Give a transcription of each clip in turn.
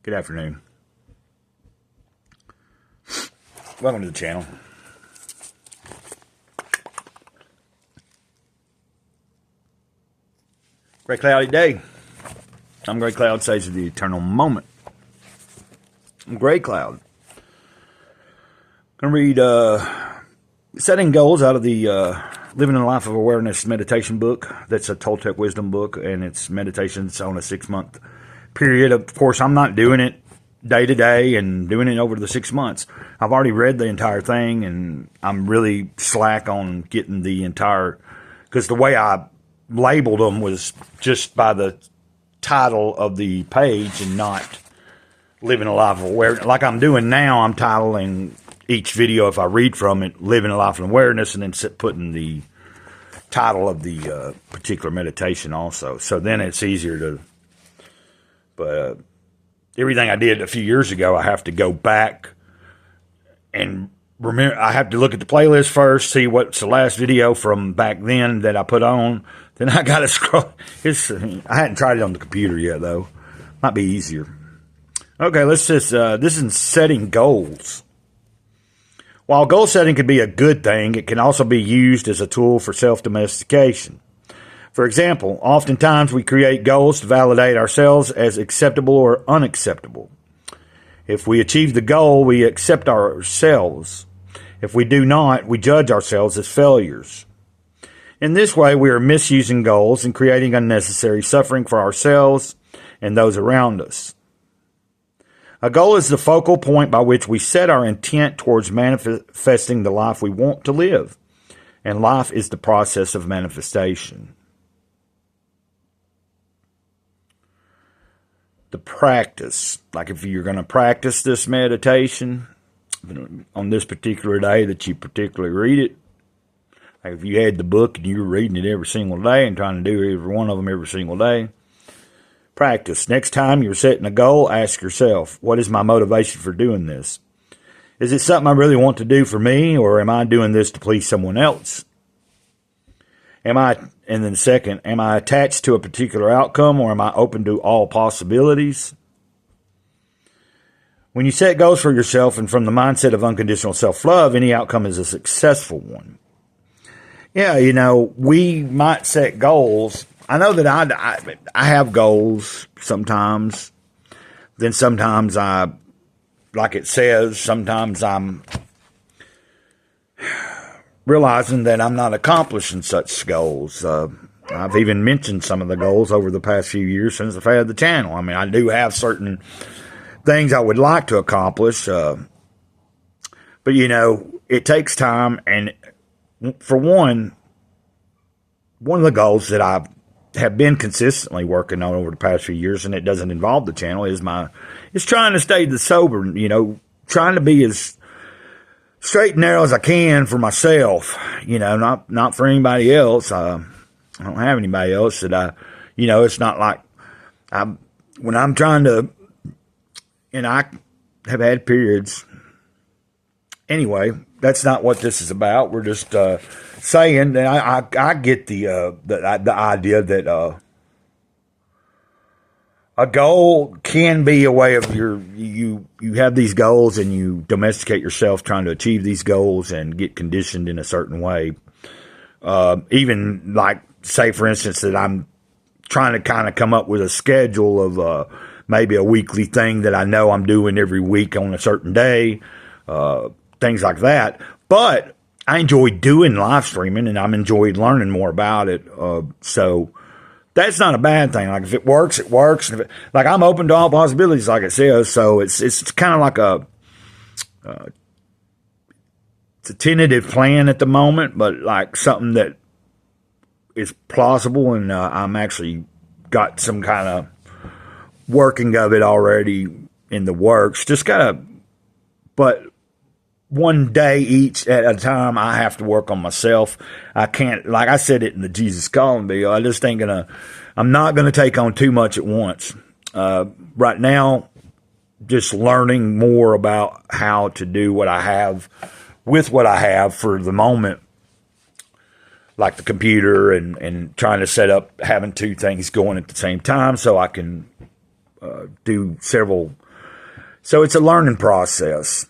Good afternoon. Welcome to the channel. Great cloudy day. I'm Gray Cloud, Sage of the Eternal Moment. I'm Gray Cloud. I'm going to read Setting Goals out of the Living a Life of Awareness meditation book. That's a Toltec wisdom book, and it's meditations on a 6-month period. Of course, I'm not doing it day to day and doing it over the 6 months. I've already read the entire thing, and I'm really slack on getting the entire, because the way I labeled them was just by the title of the page and not Living a Life of Awareness. Like I'm doing now, I'm titling each video, if I read from it, Living a Life of Awareness, and then putting the title of the particular meditation also. So then it's easier to, but everything I did a few years ago, I have to go back and remember. I have to look at the playlist first, see what's the last video from back then that I put on. Then I got to scroll. I hadn't tried it on the computer yet, though. Might be easier. Okay, let's just, this is setting goals. While goal setting can be a good thing, it can also be used as a tool for self-domestication. For example, oftentimes we create goals to validate ourselves as acceptable or unacceptable. If we achieve the goal, we accept ourselves. If we do not, we judge ourselves as failures. In this way, we are misusing goals and creating unnecessary suffering for ourselves and those around us. A goal is the focal point by which we set our intent towards manifesting the life we want to live, and life is the process of manifestation. The practice, like if you're going to practice this meditation on this particular day that you particularly read it, like if you had the book and you were reading it every single day and trying to do every one of them every single day, practice. Next time you're setting a goal, ask yourself, what is my motivation for doing this? Is it something I really want to do for me, or am I doing this to please someone else? And then second, am I attached to a particular outcome, or am I open to all possibilities? When you set goals for yourself and from the mindset of unconditional self-love, any outcome is a successful one. Yeah, you know, we might set goals. I know that I have goals sometimes. Then sometimes like it says, sometimes I'm realizing that I'm not accomplishing such goals. I've even mentioned some of the goals over the past few years since I've had the channel. I mean, I do have certain things I would like to accomplish, but you know, it takes time. And for one of the goals that I have been consistently working on over the past few years, and it doesn't involve the channel, is trying to stay sober. You know, trying to be as straight and narrow as I can for myself, you know, not for anybody else. I don't have anybody else that you know, it's not like when I'm trying to, and I have had periods. Anyway, that's not what this is about. We're just saying that I get the idea that a goal can be a way of you have these goals and you domesticate yourself trying to achieve these goals and get conditioned in a certain way. Even like, say for instance, that I'm trying to kind of come up with a schedule of maybe a weekly thing that I know I'm doing every week on a certain day, things like that. But I enjoy doing live streaming and I'm enjoyed learning more about it. So that's not a bad thing. Like if it works, it works. And like I'm open to all possibilities, like it says. So it's kind of like it's a tentative plan at the moment, but like something that is plausible, and I'm actually got some kind of working of it already in the works. Just gotta, but one day each at a time, I have to work on myself. I can't, like I said it in the Jesus Calling video, I'm not gonna take on too much at once. Right now, just learning more about how to do what I have with what I have for the moment, like the computer and trying to set up having two things going at the same time so I can do several So it's a learning process.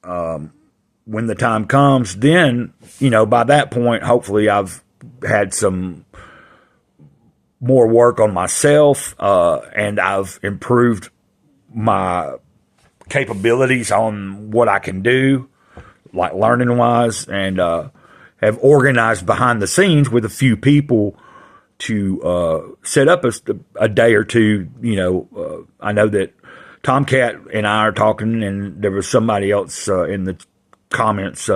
When the time comes, then, by that point, hopefully I've had some more work on myself, and I've improved my capabilities on what I can do, like learning wise, and have organized behind the scenes with a few people to set up a day or two. I know that Tomcat and I are talking, and there was somebody else in the comments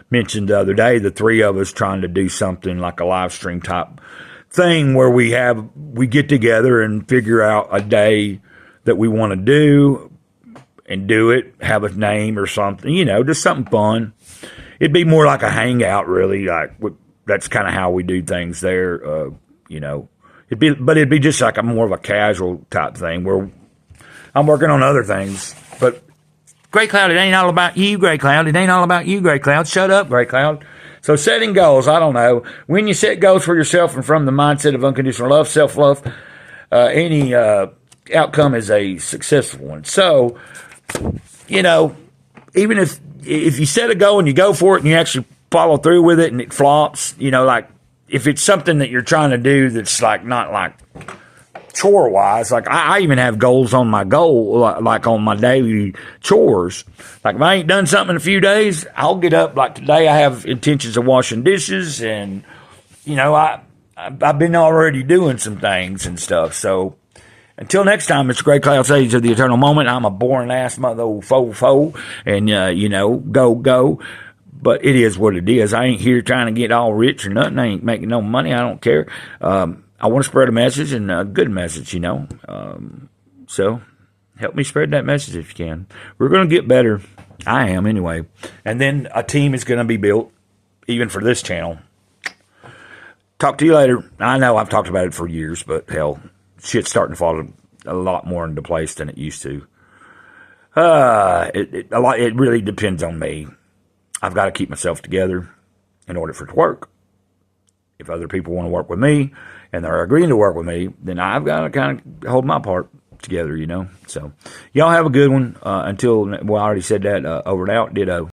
mentioned the other day, the three of us trying to do something like a live stream type thing where we get together and figure out a day that we want to do and do it, have a name or something, just something fun. It'd be more like a hangout, really. That's kind of how we do things there. It'd be just like a more of a casual type thing where I'm working on other things. But Gray Cloud, it ain't all about you, Gray Cloud. It ain't all about you, Gray Cloud. Shut up, Gray Cloud. So setting goals, I don't know. When you set goals for yourself and from the mindset of unconditional love, self-love, any outcome is a successful one. So, even if you set a goal and you go for it and you actually follow through with it and it flops, like if it's something that you're trying to do that's like not like chore wise, like I even have goals on my goal, like on my daily chores. Like if I ain't done something in a few days, I'll get up. Like today, I have intentions of washing dishes, and I've been already doing some things and stuff. So until next time, it's Gray Cloud Sage of the Eternal Moment. I'm a boring ass mother fo, and go. But it is what it is. I ain't here trying to get all rich or nothing. I ain't making no money. I don't care. I want to spread a message, and a good message, So help me spread that message if you can. We're going to get better. I am anyway. And then a team is going to be built, even for this channel. Talk to you later. I know I've talked about it for years, but hell, shit's starting to fall a lot more into place than it used to. It really depends on me. I've got to keep myself together in order for it to work. If other people want to work with me and they're agreeing to work with me, then I've got to kind of hold my part together, So y'all have a good one. Until, I already said that, over and out, ditto.